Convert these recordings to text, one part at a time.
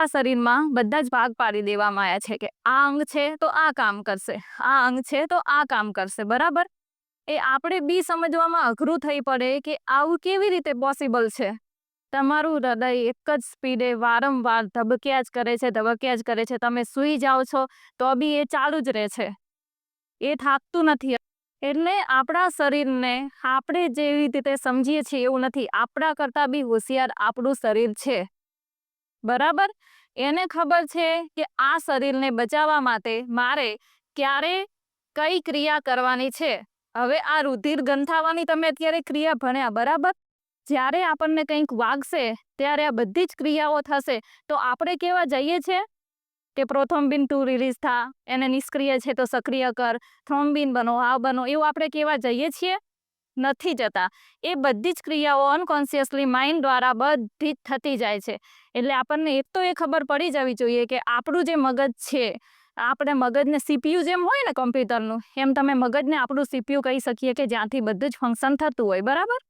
શરીરમાં બધા જ ભાગ પાડી દેવામાં આવ્યા છે કે આ અંગ છે તો આ કામ કરશે, આ અંગ છે તો આ કામ કરશે, બરાબર. એ આપણે બી સમજવામાં અઘરું થઈ પડે કે આવું કેવી રીતે પોસિબલ છે. તમારું હૃદય એક જ સ્પીડે વારંવાર ધબક્યા જ કરે છે, ધબક્યા જ કરે છે. તમે સૂઈ જાઓ છો તો બી એ ચાલુ જ રહે છે, એ થાકતું નથી. એટલે આપણા શરીરને આપણે જેવી રીતે સમજીએ છીએ એવું નથી. આપણા કરતાં બી હોશિયાર આપણું શરીર છે, બરાબર. એને ખબર છે કે આ શરીરને બચાવવા માટે મારે ક્યારે કઈ ક્રિયા કરવાની છે. હવે આ રુધિર ગંથાવાની તમે અત્યારે ક્રિયા ભણ્યા, બરાબર. જ્યારે આપણને કંઈક વાગશે ત્યારે આ બધી જ ક્રિયાઓ થશે. તો આપણે કેવા જઈએ છીએ કે પ્રોથ્રોમ્બિન 2 રિલીઝ થા, એને નિષ્ક્રિય છે તો સક્રિય કર, થ્રોમ્બિન બનો, આ બનો, એવું આપણે કેવા જઈએ છીએ? નથી જતા. એ બધી જ ક્રિયાઓ અનકોન્શિયસલી માઇન્ડ દ્વારા બધી જ થતી જાય છે. એટલે આપણને એક તો એ ખબર પડી જવી જોઈએ કે આપણું જે મગજ છે, આપણે મગજને સીપીયુ જેમ હોય ને કમ્પ્યુટરનું, એમ તમે મગજને આપણું સીપીયુ કહી શકીએ કે જ્યાંથી બધું જ ફંક્શન થતું હોય, બરાબર.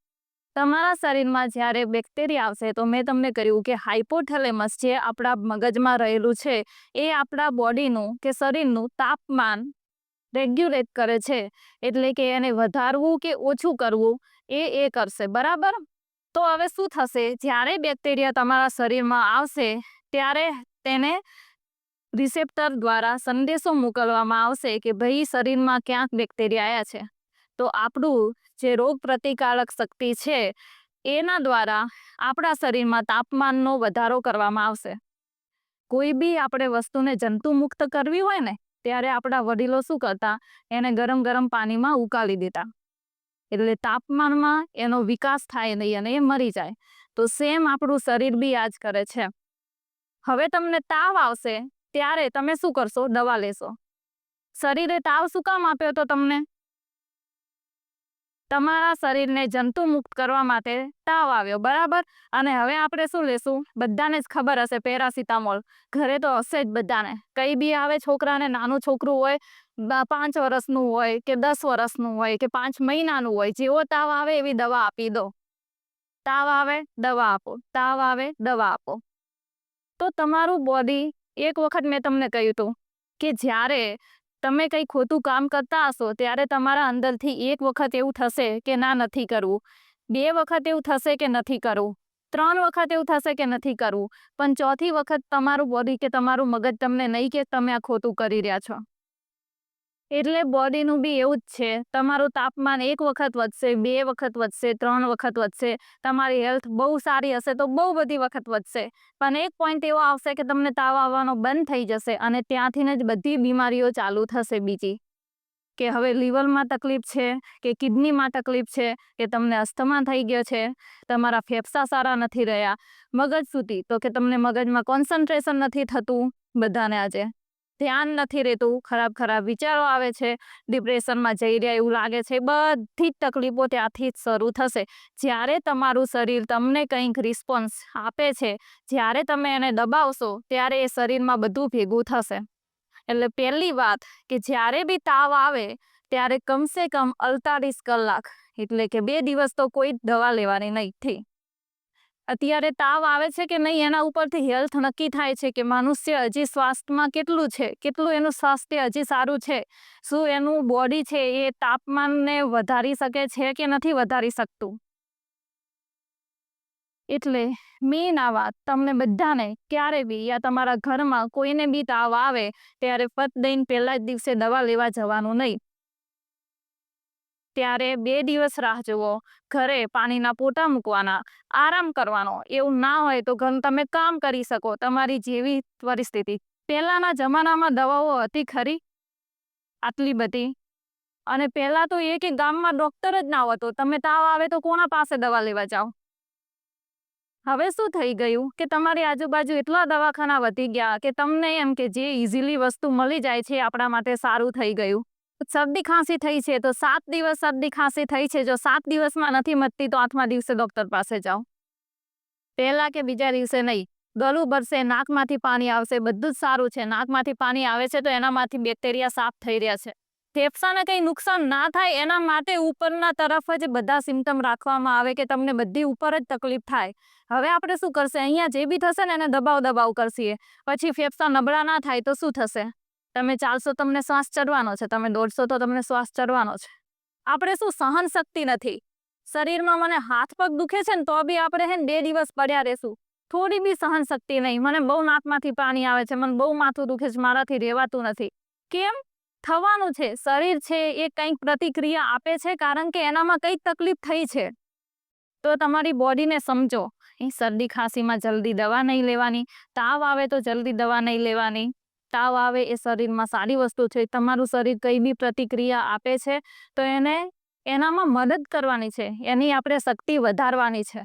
તમારા શરીરમાં જ્યારે બેક્ટેરિયા આવશે તો મેં તમને કહ્યું કે હાઇપોથેલેમસ જે આપણા મગજમાં રહેલું છે એ આપણા બોડીનું કે શરીરનું તાપમાન રેગ્યુલેટ કરે છે. એટલે કે એને વધારવું કે ઓછું કરવું એ કરશે, બરાબર. તો હવે શું થશે, જ્યારે બેક્ટેરિયા તમારા શરીરમાં આવશે ત્યારે તેને રિસેપ્ટર દ્વારા સંદેશો મોકલવામાં આવશે કે ભાઈ શરીરમાં ક્યાંક બેક્ટેરિયા આવ્યા છે. તો આપણું જે રોગ પ્રતિકારક શક્તિ છે એના દ્વારા આપણા શરીરમાં તાપમાનનો વધારો કરવામાં આવશે. કોઈ બી આપણે વસ્તુને જંતુમુક્ત કરવી હોય ને ત્યારે આપણા વડીલો શું કરતા, એને ગરમ ગરમ પાણીમાં ઉકાળી દેતા, એટલે તાપમાનમાં એનો વિકાસ થાય નહીં અને એ મરી જાય. તો સેમ આપણું શરીર બી આ જ કરે છે. હવે તમને તાવ આવશે ત્યારે તમે શું કરશો? દવા લેશો. શરીરે તાવ શું કામ આપ્યો તો તમને? તમારા શરીરને જંતુમુક્ત કરવા માટે તાવ આવ્યો, બરાબર. અને હવે આપણે શું લેશું? બધાને જ ખબર હશે, પેરાસિટામોલ ઘરે તો હશે જ બધાને. કંઈ બી આવે છોકરાને, નાનું છોકરું હોય, 5 વર્ષનું હોય કે 10 વર્ષનું હોય કે 5 મહિનાનું હોય, જેવો તાવ આવે એવી દવા આપી દો. તાવ આવે દવા આપો, તાવ આવે દવા આપો. તો તમારું બોડી, એક વખત મેં તમને કહ્યું હતું કે જ્યારે તમે કંઈ ખોટું કામ કરતા હશો ત્યારે તમારા અંદરથી એક વખત એવું થશે કે ના, નથી કરવું. 2 વખત એવું થશે કે નથી કરવું. 3 વખત એવું થશે કે નથી કરવું. પણ ચોથી વખત તમારું બોડી કે તમારું મગજ તમને નહીં કે તમે આ ખોટું કરી રહ્યા છો. એટલે બોડીનું બી એવું જ છે. તમારું તાપમાન 1 વખત વધશે, 2 વખત વધશે, 3 વખત વધશે. તમારી હેલ્થ બહુ સારી હશે તો બહુ બધી વખત વધશે. પણ એક પોઈન્ટ એવો આવશે કે તમને તાવ આવવાનો બંધ થઈ જશે અને ત્યાંથી જ બધી બીમારીઓ ચાલુ થશે બીજી. કે હવે લીવરમાં તકલીફ છે કે કિડનીમાં તકલીફ છે કે તમને અસ્થમા થઈ ગયો છે, તમારા ફેફસા સારા નથી રહ્યા, મગજ સુધી તો કે તમને મગજમાં કોન્સન્ટ્રેશન નથી થતું, બધાને આજે ધ્યાન નથી રહેતું, ખરાબ ખરાબ વિચારો આવે છે, ડિપ્રેશનમાં જઈ રહ્યા એવું લાગે છે. બધી જ તકલીફો ત્યાંથી જ શરૂ થશે. જ્યારે તમારું શરીર તમને કંઈક રિસ્પોન્સ આપે છે, જ્યારે તમે એને દબાવશો ત્યારે એ શરીરમાં બધું ભેગું થશે. એટલે પહેલી વાત કે જ્યારે બી તાવ આવે ત્યારે કમસે કમ 48 કલાક એટલે કે 2 દિવસ તો કોઈ દવા લેવાની નહીં. અત્યારે તાવ આવે છે કે નહીં એના ઉપરથી હેલ્થ નક્કી થાય છે કે મનુષ્ય હજી સ્વાસ્થ્યમાં કેટલું છે, કેટલું એનું સ્વાસ્થ્ય હજી સારું છે, શું એનું બોડી છે એ તાપમાનને વધારી શકે છે કે નથી વધારી શકતું. એટલે મેન આ વાત તમને બધાને ક્યારે બી યા તમારા ઘરમાં કોઈને બી તાવ આવે ત્યારે ફટ દઈને પહેલા જ દિવસે દવા લેવા જવાનું નહીં. ત્યારે 2 દિવસ રાહ જુઓ, ઘરે પાણીના પોતા મૂકવાના, આરામ કરવાનો. એવું ના હોય તો તમે કામ કરી શકો, તમારી જેવી પરિસ્થિતિ. પહેલાંના જમાનામાં દવાઓ હતી ખરી આટલી બધી? અને પહેલાં તો એ કે ગામમાં ડૉક્ટર જ ના હતો, તમે તાવ આવે તો કોના પાસે દવા લેવા જાઓ? હવે શું થઈ ગયું કે તમારી આજુબાજુ એટલા દવાખાના વધી ગયા કે તમને એમ કે જે ઇઝીલી વસ્તુ મળી જાય છે આપણા માટે સારું થઈ ગયું. શરદી ખાંસી થઈ છે તો 7 દિવસ શરદી ખાંસી થઈ છે, જો 7 દિવસમાં નથી મટતી તો 8મા દિવસે ડૉક્ટર પાસે જાઓ. પહેલા કે બીજા દિવસે નહીં. ગળું ભરશે, નાકમાંથી પાણી આવશે, બધું જ સારું છે. નાકમાંથી પાણી આવે છે તો એનામાંથી બેક્ટેરિયા સાફ થઈ રહ્યા છે. ફેફસાને કંઈ નુકસાન ના થાય એના માટે ઉપરના તરફ જ બધા સિમ્ટમ રાખવામાં આવે કે તમને બધી ઉપર જ તકલીફ થાય. હવે આપણે શું કરશે, અહીંયા જે બી થશે ને એને દબાવ કરશે. પછી ફેફસા નબળા ના થાય તો શું થશે? તમે ચાલશો તમને શ્વાસ ચડવાનો છે, તમે દોડશો તો તમને શ્વાસ ચડવાનો છે. આપણે શું સહન શક્તિ નથી. શરીરમાં મને હાથ પગ દુખે છે ને તો બી આપણે 2 દિવસ પડ્યા રહેશું. થોડી બી સહન શક્તિ નહીં. મને બહુ નાકમાંથી પાણી આવે છે, મને બહુ માથું દુખે છે, મારાથી રહેવાતું નથી. કેમ? થવાનું છે. શરીર છે એ કંઈક પ્રતિક્રિયા આપે છે કારણ કે એનામાં કંઈક તકલીફ થઈ છે. તો તમારી બોડીને સમજો. શરદી ખાંસીમાં જલ્દી દવા નહીં લેવાની. તાવ આવે તો જલ્દી દવા નહીં લેવાની. તાવ આવે એ શરીરમાં સારી વસ્તુ છે. તમારું શરીર કઈ બી પ્રતિક્રિયા આપે છે તો એનામાં મદદ કરવાની છે. એની આપણે શક્તિ વધારવાની છે.